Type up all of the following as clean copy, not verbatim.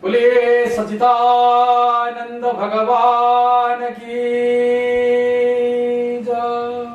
बोलिए सच्चिदानंद भगवान की जय।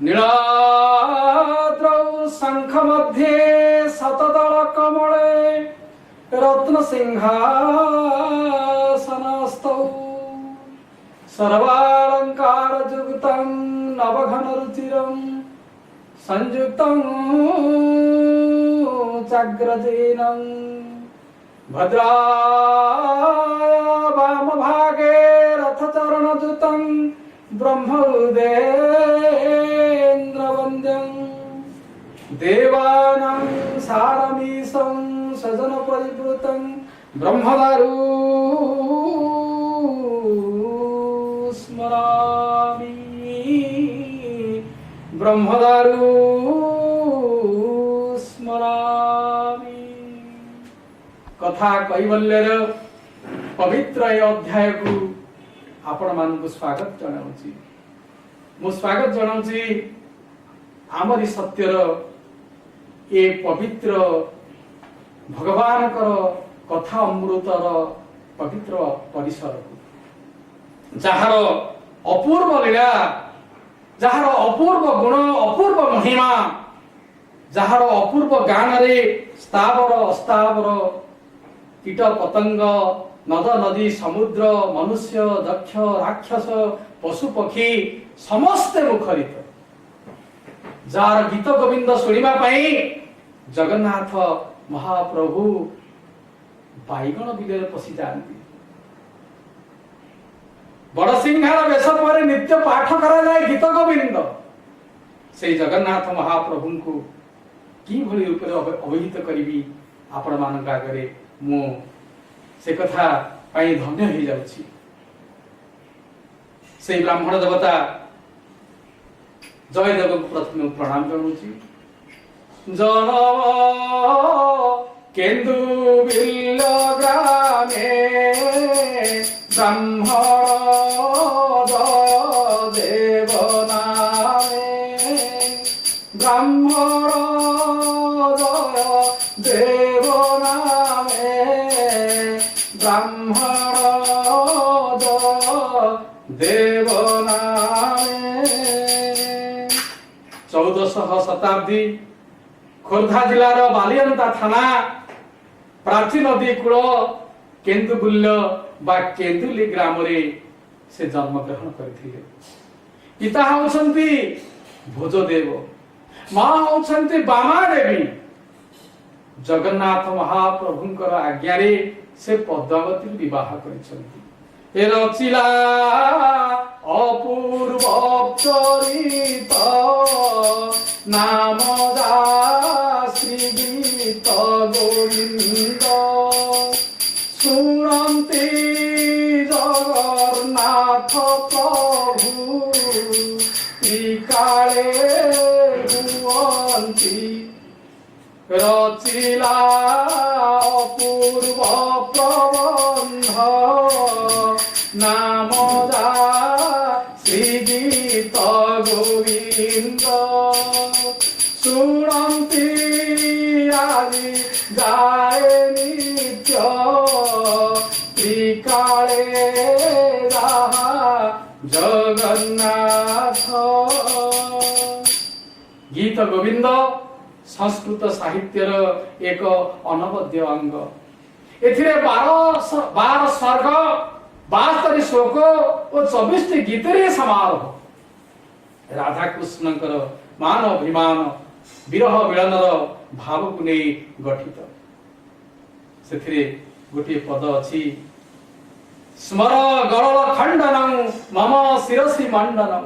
नीलाद्रौ शंख मध्ये शतदल कमले रत्न सिंहासनस्थौ सर्वालंकार युक्तं नवघन रुचिरं संयुक्तं चग्रजेनं भद्राय वामभागे रथचरणयुतं ब्रह्मोदेन्द्रवन्द्यं देवानां सारमीशं सजनपरिवृतं ब्रह्मदारु स्मरामि ब्रह्मदारु स्मरामि। कथा कैवल्यर पवित्र अध्याय को आपण मानक स्वागत जनाऊँगी। मु स्वागत जनाऊँगी आमरी सत्यर ए पवित्र भगवान कथा अमृतर पवित्र परिसर को जहार अपूर्व लीला, जहार अपूर्व गुण, अपूर्व महिमा, जहार अपूर्व गान रे स्थावर अस्तावर कीट पतंग नद नदी समुद्र मनुष्य दक्ष राक्षस पशु पक्षी समस्ते मुखरित, जार गीत गोविंद शुणिबा पई जगन्नाथ महाप्रभु बाईगण बिलरे पशि जाती। बड़सिंहार वेश पर नित्य पाठ करा जाए गीत गोविंद। से जगन्नाथ महाप्रभु को कि भली रूप अवहित करी आपण मान आगे मु से कथा पाई धन्य हो जाउछि। से ब्राह्मण देवता जयदेव को प्रथम प्रणाम करूछि। जन केन्दु बिल्ल ग्रामे ब्राह्मण देव नामे ब्राह्मण देव नामे ब्राह्मण देव नामे। 1400 शताब्दी खोर्धा जिलार बालियंता थाना प्राचीन नदी कूल केन्दुबुल्ल बा केन्दुली ग्राम रे से जन्म ग्रहण करथिले। पिता होउछंती भोजदेव, मां होउछंती बामा देवी। जगन्नाथ महाप्रभुंकर आज्ञा रे से पद्मावती विवाह करिसंती। ए रचिला अपूर्व चरित नाम श्री गीत गोविंद शुणन्ति जगन्नाथ प्रभु त्रिकाले हुवन्ति। रचिला अपूर्व प्रबंध नाम श्री गीत गोविंद शुणन्ति आदि जाए नित्य त्रिकाले जगन्नाथ। गीत गोविंद संस्कृत साहित्यर एक अनवद्य अंग। एथिरे 12 सर्ग 72 श्लोक और 24 गीत रे समारोह। राधा कृष्णकर मान अभिमान विरह मिलनर भाव को नहीं गठित। सेथिरे गोटे पद अछि स्मर गरल खंडनम मम शिरसि मंडनम।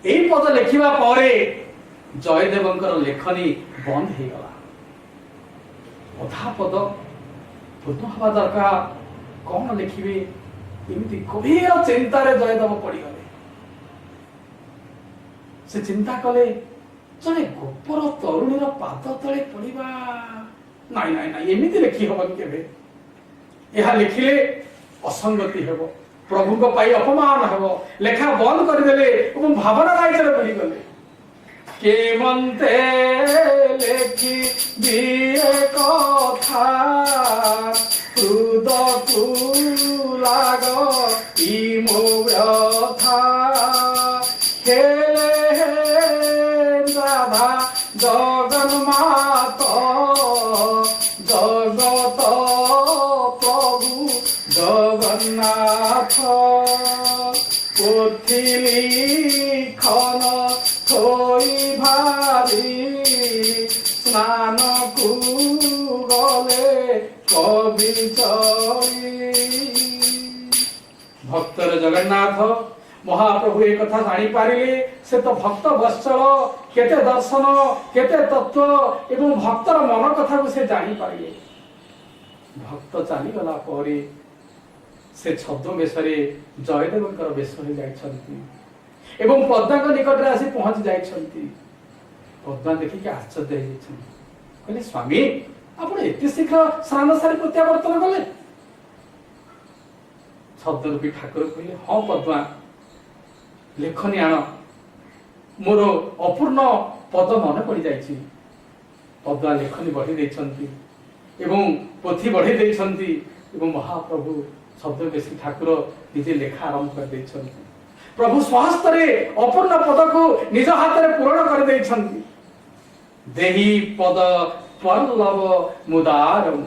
एई पद लिखिबा परे जयदेवंकर लेखनी बंद हो गला। अधा पद पूर्ण हवा दरकार। कौन लिखिबे एमती गभीर चिंतार जयदेव पड़गले। से चिंता कले जड़े गोपर तरुणीर पाद तले पड़ा नाई नाई नाई एमती लिखि हम के लिखिले असंगति हेब प्रभु को पाई अपमान हेब लेखा बंद करदे भावना राइटर बुझीगले के मनते লেখি বিয়ে কথা হৃদয়কু লাগ ইমো ব্যথা হেলে হে রাধা জগন্মাত জগত প্রভু জগন্নাথ পুথিলি খন থই ভারি স্নানকু গলে কবি চরি ভক্তর জগন্নাথ মহাপ্রভু এই কথা জানি পারিলে সে তো ভক্ত বৎসল কেতে দর্শন কেতে তত্ত্ব এবং ভক্তর মন কথা সে জানি পারিলে ভক্ত চালিগলা পরে से छद्मवेशरे जयदेवंकर वेश हो जाइछन्ति एवं पद्माक निकटरे आसी पहुंची जाइछन्ति पद्मा देखिक आश्चर्य हो कहले स्वामी आपण एते शीघ्र स्नान सारी प्रत्यावर्तन कले छद्मरूपी ठाकुर कहले हाँ पद्मा लेखनी आण मोर अपूर्ण पद मन पड़ जाइछि पद्मा लेखनी बढ़ी देइछन्ति एवं पोथी बढ़ी देइछन्ति एवं महाप्रभु छद्मवेशी ठाकुर निजे लेखा आरंभ कर देइछन्ति प्रभु स्वहस्तरे अपूर्ण पद को निज हाथ में पूर्ण कर देइछन्ति देहि पद पल्लव मुदारम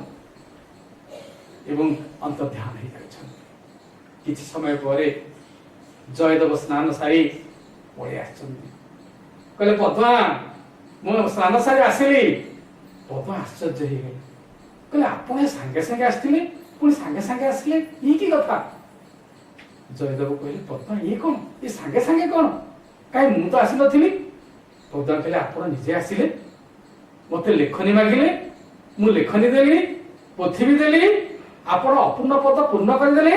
एवं अंत ध्यान हो जाइछन्ति किछि समय परे जयदेव स्नान सारी पड़े आछन्ति कहले पद्मा मो स्नान सारी आसिली पद्मा आश्चर्य हो गई कहले आपण संगे संगे आस्थिले पुणी सांगे सांगे आसिले ये की कथा जयदेव कहले पद्मा ये कौन ये सांगे सांगे कौन कहीं मु तो आसी नथिली पद्मा कहले आपण निजे आसिले मते लेखनी मागिले मु लेखनी देली पोथी भी देली आपण अपूर्ण पद पूर्ण कर देले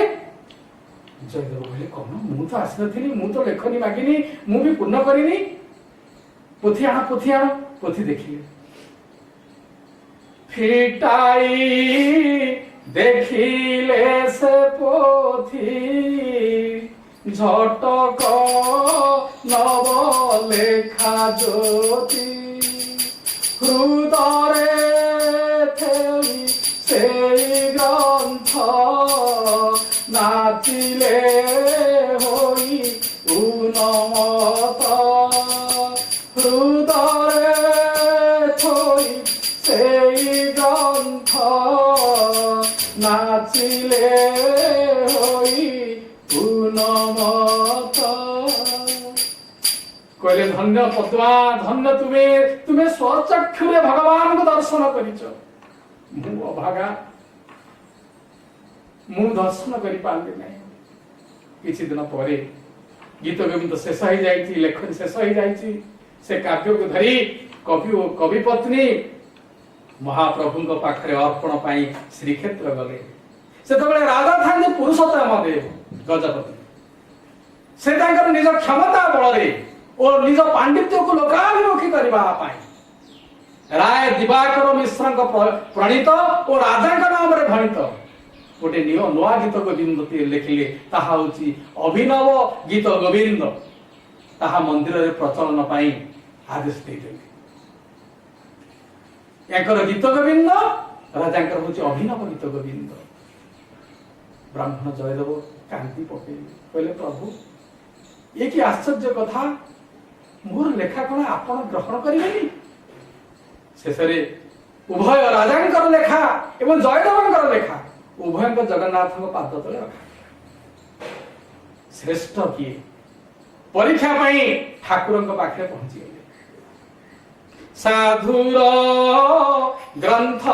जयदेव कहले कौन मु तो आसी नथिली मु तो लेखनी मागिनी मु भी पूर्ण करिनी पोथी आण पोथी देखिले फिटाई देखिले से पोथी झटक नव लेखा ज्योति हृदय थेई से ग्रंथ नाचिले होई उन्मत हृदय थोई से ग्रंथ नाचिले होई उन्मत कहले धन्य पद्मा धन्य तुम्हें स्वचक्षुरे भगवान को दर्शन करिछ मु अभागा मु दर्शन करि पारले नहीं किछि दिन परे गीत गोविंद शेष हो जाइछि लेखन शेष हो जाइछि से काव्य को धरी कवि पत्नी महाप्रभु पाखरे अर्पण पाई श्रीक्षेत्र गले से राजा था पुरुषोत्तम देव गजपति से निज क्षमता बल और निज पांडित्य को लोकाभिमुखी करने राय दिवाकर मिश्र प्रणीत और राजा नाम भणित गोटे नुआ गीत गोविंद लिखिले ताहा होची अभिनव गीत गोविंद ताहा मंदिर रे प्रचलन पाई आदेश देइले याकर गीत गोविंद राजांकर होची अभिनव गीत गोविंद ब्राह्मण जयदेव कांति पके कहले प्रभु ये कि आश्चर्य कथा मोर लेखा कोन आपण ग्रहण करिबेनी शेषरे उभय राजांकर लेखा एवं जयदेवंकर लेखा उभय जगन्नाथ पाद तले रखा श्रेष्ठ किए परीक्षा पाई ठाकुर पाखे पहुंची गए साधुर ग्रंथ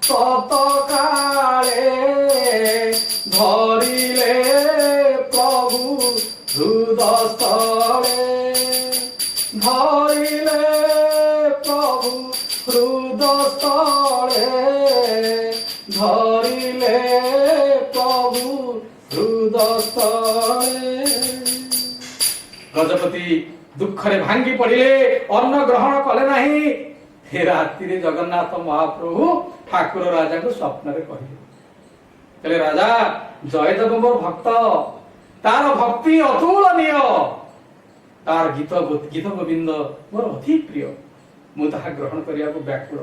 तत्काले धरिले प्रभु हृदस्थले धरिले प्रभु हृदस्थले धरिले प्रभु हृदस्थले गजपति दुखरे भांगी पड़िले अन्न ग्रहण कले नहीं हे राति रे जगन्नाथ महाप्रभु ठाकुर राजा को स्वप्न रे कहले राजा जयदेव मोर भक्त तार भक्ति अतुलनीय तार गीत गोविंद मोर अति प्रिय मु ताहा ग्रहण करिया को व्याकुल।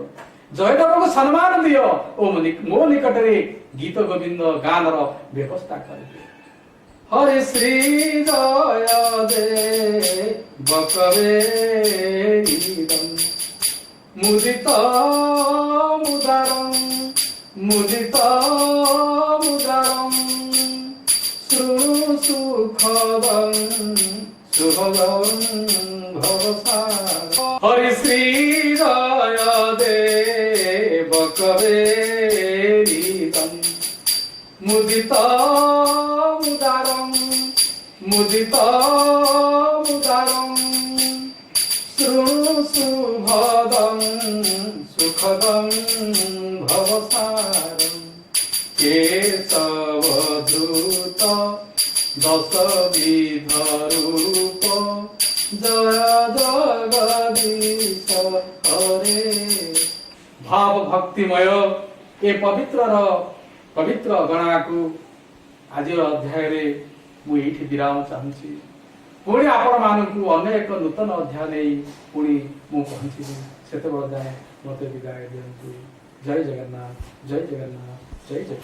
जयदेव को सम्मान दियो ओ मो निकट रे गीत गोविंद गान रो व्यवस्था कर दियो। हरि श्री जय दे बकवे मुदित मुदारम मुदित मुदारम श्रु सुखदं सुभगं भवसार। हरि श्री जय देव कवेरितं मुदित मुदारं मुदित मुदारं श्रु सुभदं सुखदं भवसारम्। केशवधूत दशविध रूप जय जगदीश हरे। भाव भक्तिमय ए पवित्र गणा को आज अध्याय रे मु एठी विराम चाहूची। पुणी आपण मानकु अनेक नूतन अध्याय नहीं पुणी मु पहुंची सेते बड़ जाए मते विदाय दियंतु। जय जगन्नाथ जय जगन्नाथ जय जय।